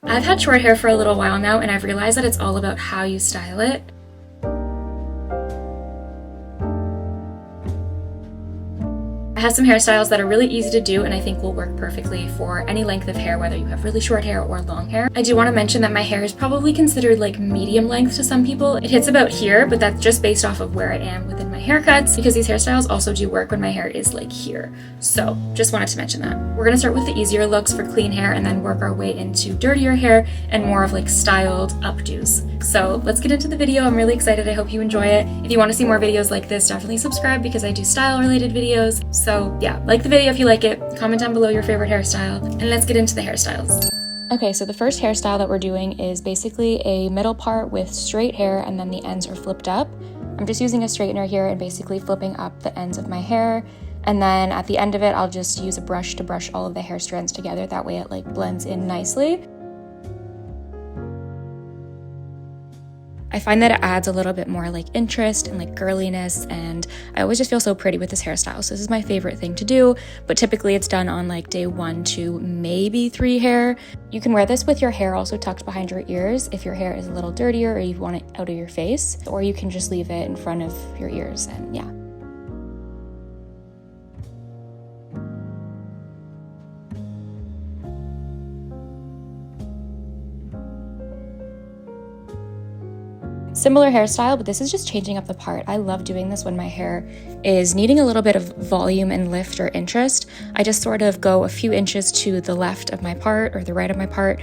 I've had short hair for a little while now, and I've realized that it's all about how you style it. I have some hairstyles that are really easy to do and I think will work perfectly for any length of hair, whether you have really short hair or long hair. I do want to mention that my hair is probably considered like medium length to some people. It hits about here, but that's just based off of where I am within my haircuts, because these hairstyles also do work when my hair is like here. So just wanted to mention that. We're going to start with the easier looks for clean hair and then work our way into dirtier hair and more of like styled updos. So let's get into the video. I'm really excited. I hope you enjoy it. If you want to see more videos like this, definitely subscribe because I do style related videos. So yeah, like the video if you like it, comment down below your favorite hairstyle, and let's get into the hairstyles. Okay, so the first hairstyle that we're doing is basically a middle part with straight hair and then the ends are flipped up. I'm just using a straightener here and basically flipping up the ends of my hair. And then at the end of it, I'll just use a brush to brush all of the hair strands together. That way it like blends in nicely. I find that it adds a little bit more like interest and like girliness, and I always just feel so pretty with this hairstyle. So this is my favorite thing to do, but typically it's done on like day 1 to maybe 3 hair. You can wear this with your hair also tucked behind your ears if your hair is a little dirtier or you want it out of your face, or you can just leave it in front of your ears, and yeah. Similar hairstyle, but this is just changing up the part. I love doing this when my hair is needing a little bit of volume and lift or interest. I just sort of go a few inches to the left of my part or the right of my part.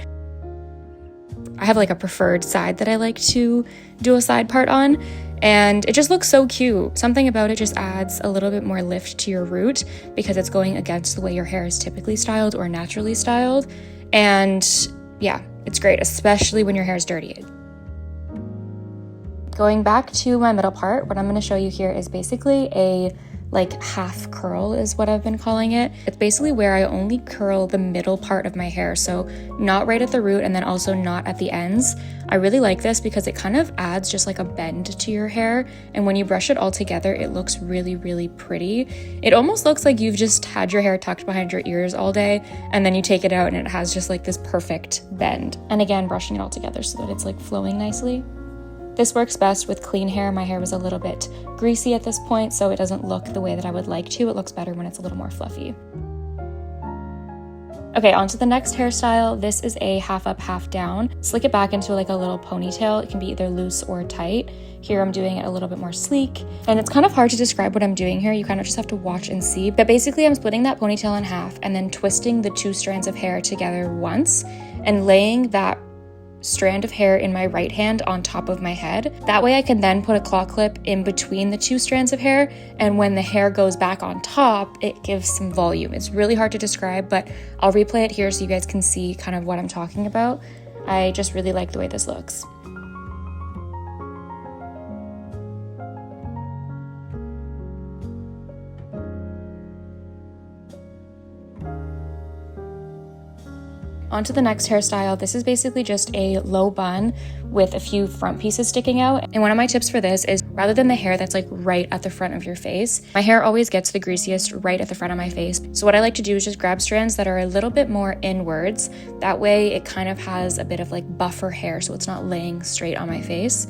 I have like a preferred side that I like to do a side part on, and it just looks so cute. Something about it just adds a little bit more lift to your root because it's going against the way your hair is typically styled or naturally styled. And yeah, it's great, especially when your hair is dirty. Going back to my middle part, what I'm going to show you here is basically a like half curl is what I've been calling it. It's basically where I only curl the middle part of my hair, so not right at the root and then also not at the ends. I really like this because it kind of adds just like a bend to your hair, and when you brush it all together, it looks really, really pretty. It almost looks like you've just had your hair tucked behind your ears all day, and then you take it out and it has just like this perfect bend. And again, brushing it all together so that it's like flowing nicely. This works best with clean hair. My hair was a little bit greasy at this point, so it doesn't look the way that I would like to. It looks better when it's a little more fluffy. Okay, on to the next hairstyle. This is a half up, half down. Slick it back into like a little ponytail. It can be either loose or tight. Here I'm doing it a little bit more sleek, and it's kind of hard to describe what I'm doing here. You kind of just have to watch and see. But basically I'm splitting that ponytail in half and then twisting the 2 strands of hair together once and laying that strand of hair in my right hand on top of my head. That way I can then put a claw clip in between the 2 strands of hair, and when the hair goes back on top, it gives some volume. It's really hard to describe, but I'll replay it here so you guys can see kind of what I'm talking about. I just really like the way this looks. On to the next hairstyle. This is basically just a low bun with a few front pieces sticking out. And one of my tips for this is rather than the hair that's like right at the front of your face, my hair always gets the greasiest right at the front of my face. So what I like to do is just grab strands that are a little bit more inwards. That way it kind of has a bit of like buffer hair so it's not laying straight on my face.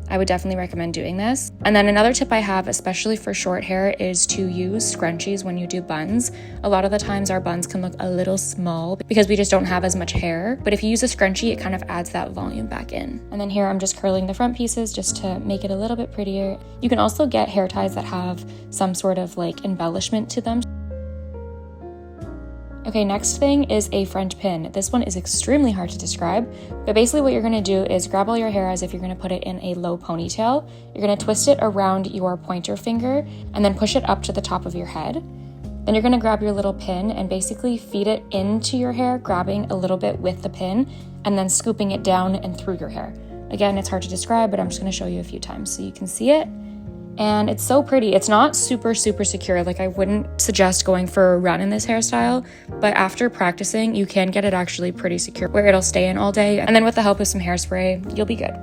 I would definitely recommend doing this. And then another tip I have, especially for short hair, is to use scrunchies when you do buns. A lot of the times our buns can look a little small because we just don't have as much hair. But if you use a scrunchie, it kind of adds that volume back in. And then here I'm just curling the front pieces just to make it a little bit prettier. You can also get hair ties that have some sort of like embellishment to them. Okay, next thing is a French pin. This one is extremely hard to describe, but basically what you're gonna do is grab all your hair as if you're gonna put it in a low ponytail. You're gonna twist it around your pointer finger and then push it up to the top of your head. Then you're gonna grab your little pin and basically feed it into your hair, grabbing a little bit with the pin and then scooping it down and through your hair. Again, it's hard to describe, but I'm just gonna show you a few times so you can see it. And it's so pretty. It's not super secure. Like I wouldn't suggest going for a run in this hairstyle, but after practicing, you can get it actually pretty secure where it'll stay in all day. And then with the help of some hairspray, you'll be good.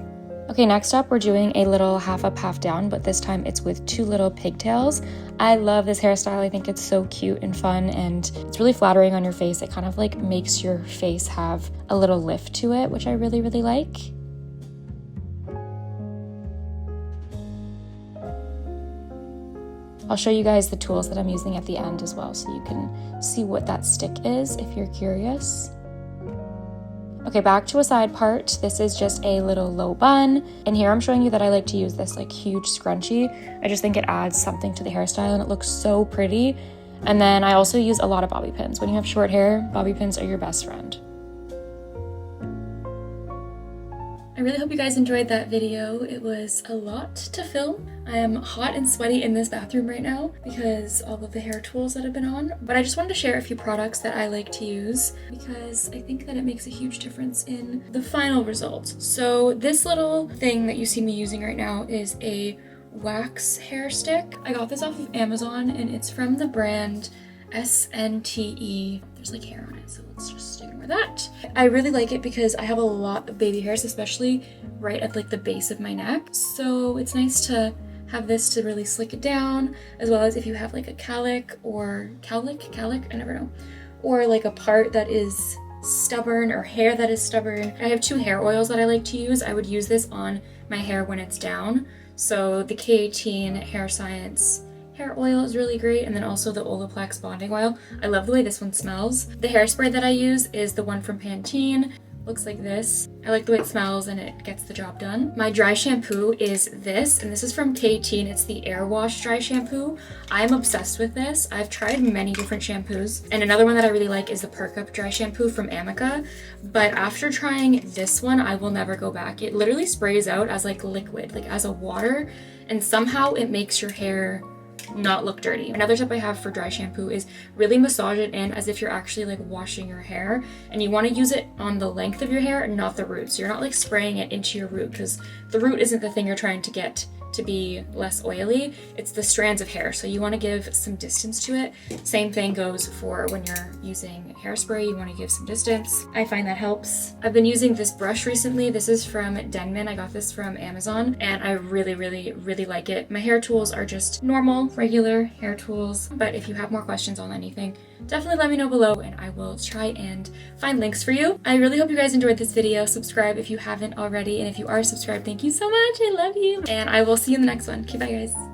Okay, next up we're doing a little half up, half down, but this time it's with 2 little pigtails. I love this hairstyle. I think it's so cute and fun, and it's really flattering on your face. It kind of like makes your face have a little lift to it, which I really, really like. I'll show you guys the tools that I'm using at the end as well, so you can see what that stick is if you're curious. Okay, back to a side part. This is just a little low bun. And here I'm showing you that I like to use this like huge scrunchie. I just think it adds something to the hairstyle and it looks so pretty. And then I also use a lot of bobby pins. When you have short hair, bobby pins are your best friend. I really hope you guys enjoyed that video. It was a lot to film. I am hot and sweaty in this bathroom right now because all of the hair tools that I've been on, but I just wanted to share a few products that I like to use because I think that it makes a huge difference in the final result. So this little thing that you see me using right now is a wax hair stick. I got this off of Amazon and it's from the brand SNTE. There's like hair on it, so let's just ignore that. I really like it because I have a lot of baby hairs, especially right at like the base of my neck. So it's nice to have this to really slick it down, as well as if you have like a cowlick, I never know, or like a part that is stubborn or hair that is stubborn. I have 2 hair oils that I like to use. I would use this on my hair when it's down. So the K18 Hair Science hair oil is really great, and then also the Olaplex bonding oil. I love the way this one smells. The hairspray that I use is the one from Pantene. Looks like this. I like the way it smells and it gets the job done. My dry shampoo is this, and this is from K18. It's the Air Wash Dry Shampoo. I'm obsessed with this. I've tried many different shampoos, and another one that I really like is the Perk Up Dry Shampoo from Amica, but after trying this one, I will never go back. It literally sprays out as like liquid, like as a water, and somehow it makes your hair not look dirty. Another tip I have for dry shampoo is really massage it in as if you're actually like washing your hair, and you want to use it on the length of your hair and not the root. So you're not like spraying it into your root, because the root isn't the thing you're trying to get to be less oily, it's the strands of hair. So you want to give some distance to it. Same thing goes for when you're using hairspray, you want to give some distance. I find that helps. I've been using this brush recently. This is from Denman. I got this from Amazon and I really, really, really like it. My hair tools are just normal, regular hair tools, but if you have more questions on anything, definitely let me know below and I will try and find links for you. I really hope you guys enjoyed this video. Subscribe if you haven't already, and if you are subscribed, thank you so much. I love you. And I will see you in the next one. Okay, bye guys.